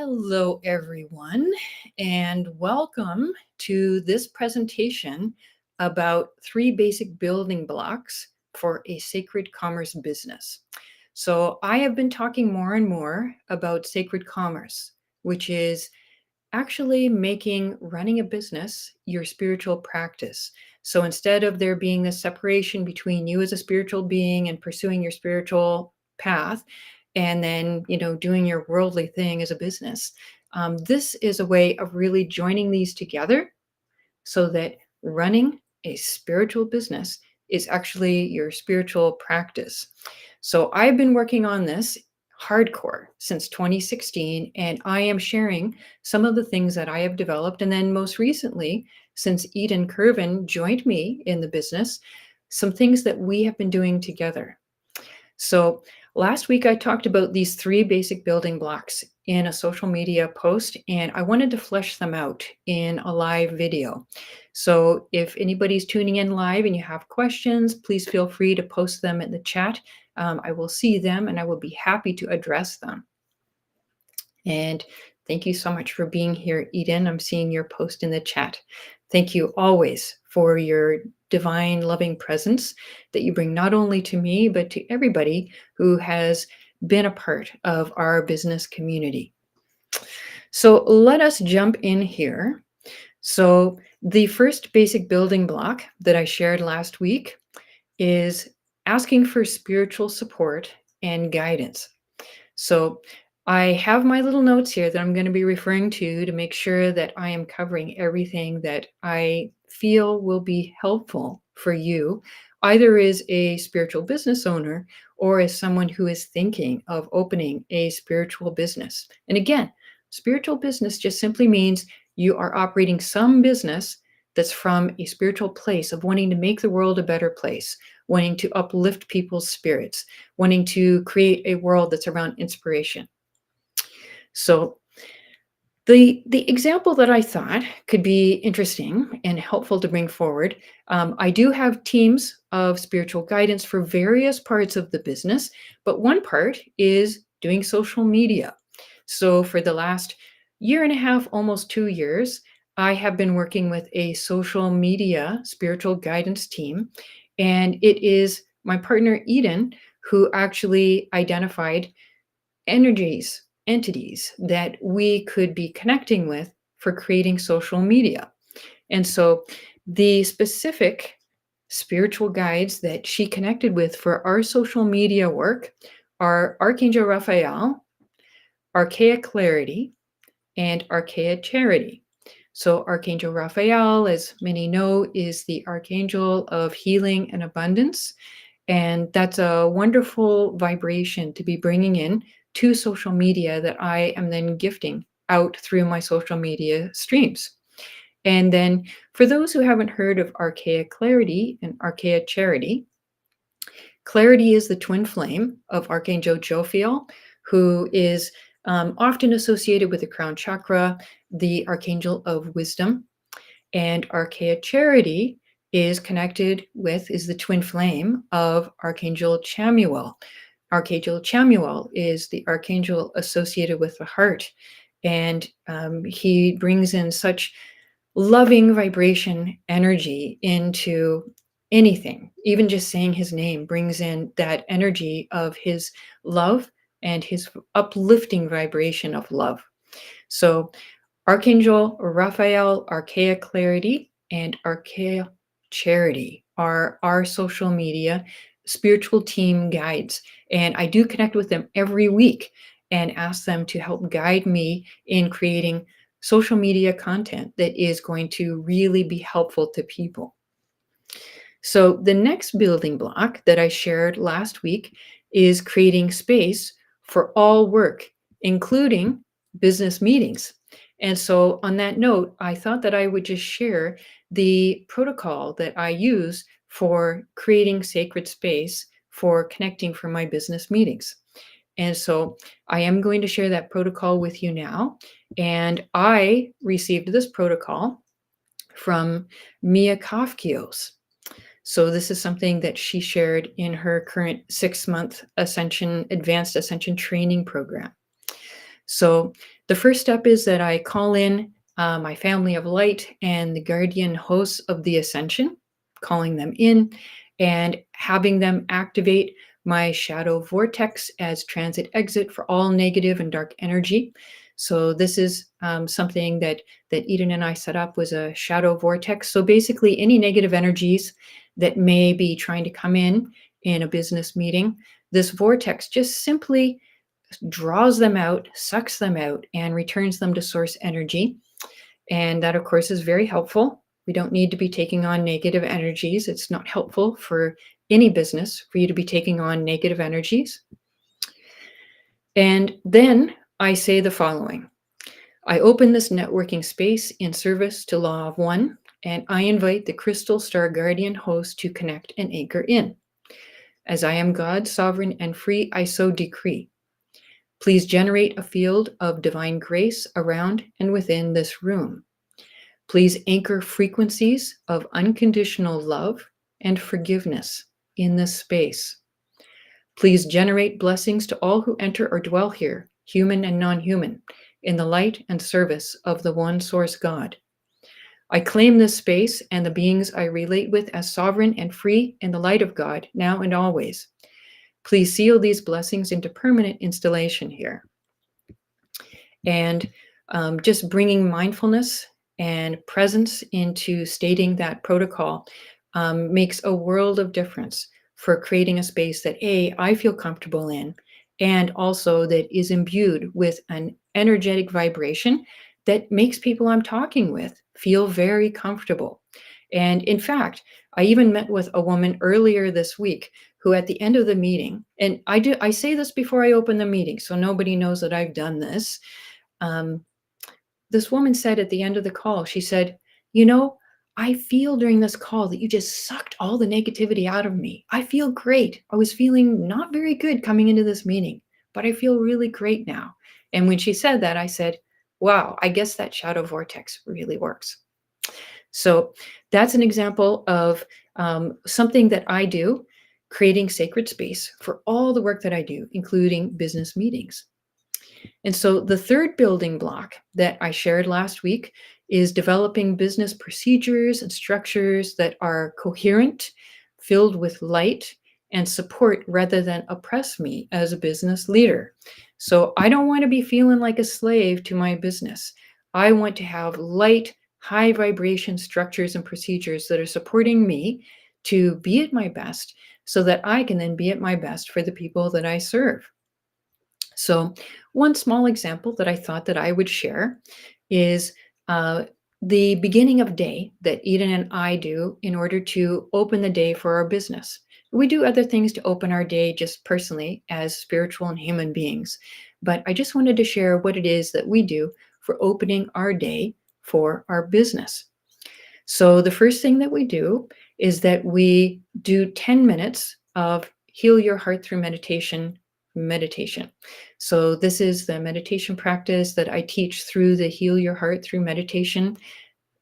Hello, everyone, and welcome to this presentation about three basic building blocks for a sacred commerce business. So, I have been talking more and more about sacred commerce, which is actually making running a business your spiritual practice. So, instead of there being this separation between you as a spiritual being and pursuing your spiritual path, and then doing your worldly thing as a business, this is a way of really joining these together so that running a spiritual business is actually your spiritual practice. So I've been working on this hardcore since 2016, and I am sharing some of the things that I have developed. And then most recently, since Eden Curvin joined me in the business, some things that we have been doing together. So last week I talked about these three basic building blocks in a social media post, and I wanted to flesh them out in a live video. So if anybody's tuning in live and you have questions, please feel free to post them in the chat. I will see them and I will be happy to address them. And thank you so much for being here, Eden. I'm seeing your post in the chat. Thank you always for your divine, loving presence that you bring not only to me, but to everybody who has been a part of our business community. So let us jump in here. So the first basic building block that I shared last week is asking for spiritual support and guidance. So I have my little notes here that I'm going to be referring to make sure that I am covering everything that I feel will be helpful for you, either as a spiritual business owner or as someone who is thinking of opening a spiritual business. And again, spiritual business just simply means you are operating some business that's from a spiritual place of wanting to make the world a better place, wanting to uplift people's spirits, wanting to create a world that's around inspiration. So the example that I thought could be interesting and helpful to bring forward, I do have teams of spiritual guidance for various parts of the business, but one part is doing social media. So for the last year and a half, almost 2 years, I have been working with a social media spiritual guidance team, and it is my partner Eden who actually identified entities that we could be connecting with for creating social media. And so the specific spiritual guides that she connected with for our social media work are Archangel Raphael, Archaea Clarity, and Archaea Charity. So Archangel Raphael, as many know, is the archangel of healing and abundance. And that's a wonderful vibration to be bringing in to social media that I am then gifting out through my social media streams. And then for those who haven't heard of Archaea Clarity and Archaea Charity, Clarity is the twin flame of Archangel Jophiel, who is often associated with the crown chakra, the archangel of wisdom. And Archaea Charity is the twin flame of Archangel Chamuel. Archangel Chamuel is the archangel associated with the heart. And he brings in such loving vibration energy into anything. Even just saying his name brings in that energy of his love and his uplifting vibration of love. So Archangel Raphael, Archaea Clarity, and Archaea Charity are our social media spiritual team guides. And I do connect with them every week and ask them to help guide me in creating social media content that is going to really be helpful to people. So the next building block that I shared last week is creating space for all work, including business meetings. And so on that note, I thought that I would just share the protocol that I use for creating sacred space for connecting for my business meetings. And so I am going to share that protocol with you now. And I received this protocol from Mia Kafkios. So this is something that she shared in her current 6-month advanced ascension training program. So the first step is that I call in my family of light and the guardian hosts of the ascension, calling them in and having them activate my shadow vortex as transit exit for all negative and dark energy. So this is something that Eden and I set up, was a shadow vortex. So basically, any negative energies that may be trying to come in a business meeting, this vortex just simply draws them out, sucks them out, and returns them to source energy. And that, of course, is very helpful. We don't need to be taking on negative energies. It's not helpful for any business for you to be taking on negative energies. And then I say the following: I open this networking space in service to Law of One, and I invite the Crystal Star Guardian host to connect and anchor in. As I am God, sovereign, and free, I so decree. Please generate a field of divine grace around and within this room. Please anchor frequencies of unconditional love and forgiveness in this space. Please generate blessings to all who enter or dwell here, human and non-human, in the light and service of the one source God. I claim this space and the beings I relate with as sovereign and free in the light of God, now and always. Please seal these blessings into permanent installation here. And just bringing mindfulness and presence into stating that protocol makes a world of difference for creating a space that I feel comfortable in, and also that is imbued with an energetic vibration that makes people I'm talking with feel very comfortable. And in fact, I even met with a woman earlier this week who, at the end of the meeting, and I say this before I open the meeting so nobody knows that I've done this. um, this woman said at the end of the call, she said, "You know, I feel during this call that you just sucked all the negativity out of me. I feel great. I was feeling not very good coming into this meeting, but I feel really great now." And when she said that, I said, wow, I guess that shadow vortex really works. So that's an example of something that I do, creating sacred space for all the work that I do, including business meetings. And so the third building block that I shared last week is developing business procedures and structures that are coherent, filled with light and support rather than oppress me as a business leader. So I don't want to be feeling like a slave to my business. I want to have light, high vibration structures and procedures that are supporting me to be at my best so that I can then be at my best for the people that I serve. So one small example that I thought that I would share is uh, the beginning of day that Eden and I do in order to open the day for our business. We do other things to open our day just personally as spiritual and human beings, but I just wanted to share what it is that we do for opening our day for our business. So the first thing that we do is that we do 10 minutes of heal your heart through meditation. So this is the meditation practice that I teach through the Heal Your Heart Through Meditation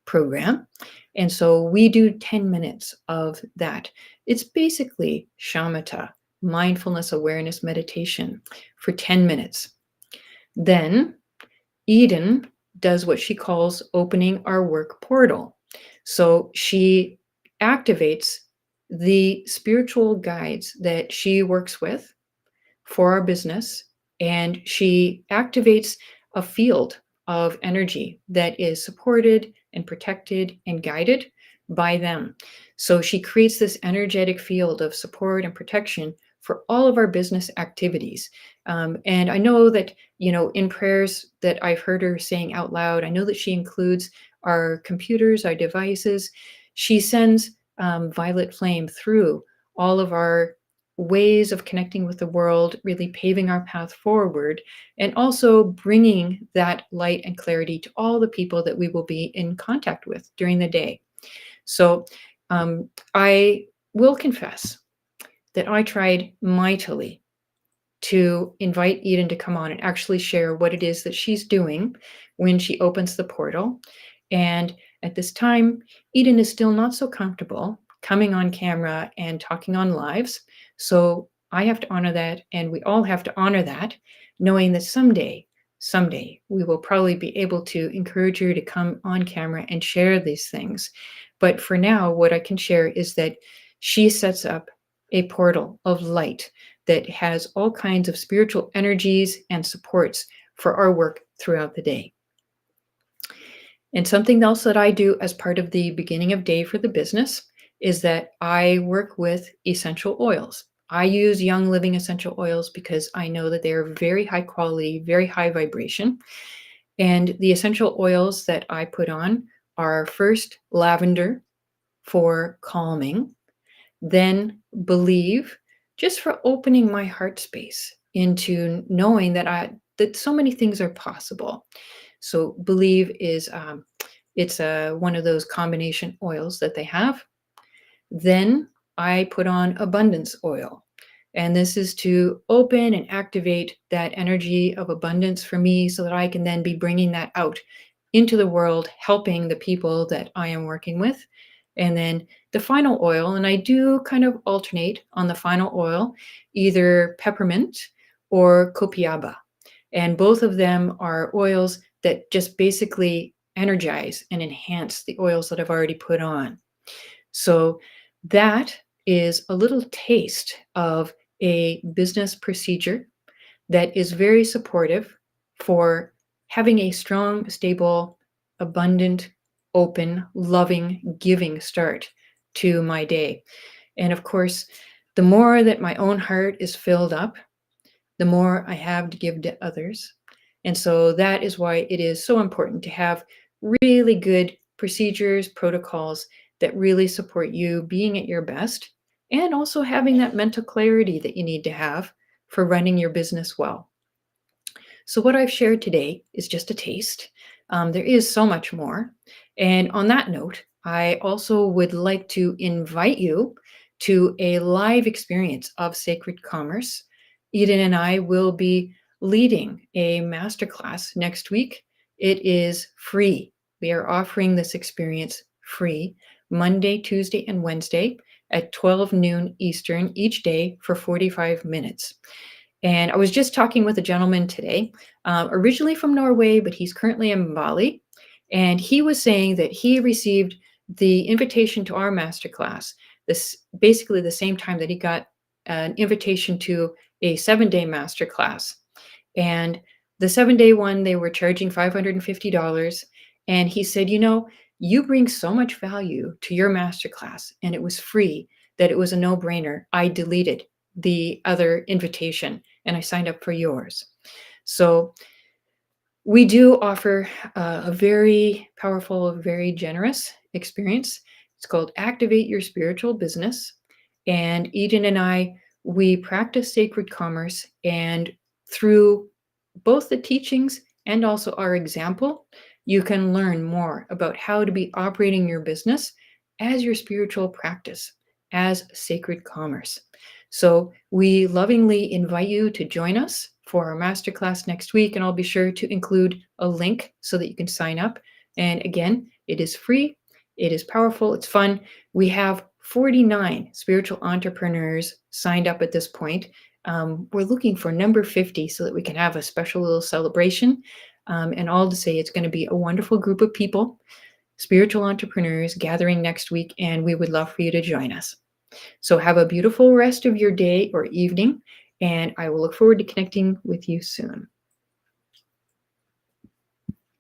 program. And so we do 10 minutes of that. It's basically shamatha, mindfulness awareness meditation, for 10 minutes. Then Eden does what she calls opening our work portal. So she activates the spiritual guides that she works with for our business, and she activates a field of energy that is supported and protected and guided by them. So she creates this energetic field of support and protection for all of our business activities. And I know that, in prayers that I've heard her saying out loud, I know that she includes our computers, our devices. She sends violet flame through all of our ways of connecting with the world, really paving our path forward, and also bringing that light and clarity to all the people that we will be in contact with during the day. So I will confess that I tried mightily to invite Eden to come on and actually share what it is that she's doing when she opens the portal. And at this time, Eden is still not so comfortable coming on camera and talking on lives. So I have to honor that, and we all have to honor that, knowing that someday someday we will probably be able to encourage her to come on camera and share these things. But for now, what I can share is that she sets up a portal of light that has all kinds of spiritual energies and supports for our work throughout the day. And something else that I do as part of the beginning of day for the business is that I work with essential oils. I use Young Living essential oils because I know that they are very high quality, very high vibration. And the essential oils that I put on are first lavender for calming, then believe, just for opening my heart space into knowing that so many things are possible. So believe is it's one of those combination oils that they have. Then I put on abundance oil. And this is to open and activate that energy of abundance for me so that I can then be bringing that out into the world, helping the people that I am working with. And then the final oil, and I do kind of alternate on the final oil, either peppermint or copiaba. And both of them are oils that just basically energize and enhance the oils that I've already put on. So that is a little taste of a business procedure that is very supportive for having a strong, stable, abundant, open, loving, giving start to my day. And of course, the more that my own heart is filled up, the more I have to give to others. And so that is why it is so important to have really good procedures, protocols that really support you being at your best and also having that mental clarity that you need to have for running your business well. So, what I've shared today is just a taste. There is so much more. And on that note, I also would like to invite you to a live experience of sacred commerce. Eden and I will be leading a masterclass next week. It is free. We are offering this experience free Monday, Tuesday, and Wednesday at 12 noon Eastern each day for 45 minutes. And I was just talking with a gentleman today, originally from Norway, but he's currently in Bali. And he was saying that he received the invitation to our masterclass, this basically the same time that he got an invitation to a 7-day masterclass. And the 7-day one, they were charging $550. And he said, you bring so much value to your masterclass, and it was free, that it was a no-brainer. I deleted the other invitation and I signed up for yours. So we do offer a very powerful, very generous experience. It's called Activate Your Spiritual Business. And Eden and I, we practice sacred commerce. And through both the teachings and also our example, you can learn more about how to be operating your business as your spiritual practice, as sacred commerce. So we lovingly invite you to join us for our masterclass next week, and I'll be sure to include a link so that you can sign up. And again, it is free, it is powerful, it's fun. We have 49 spiritual entrepreneurs signed up at this point. We're looking for number 50 so that we can have a special little celebration. And all to say, it's going to be a wonderful group of people, spiritual entrepreneurs gathering next week, and we would love for you to join us. So have a beautiful rest of your day or evening, and I will look forward to connecting with you soon.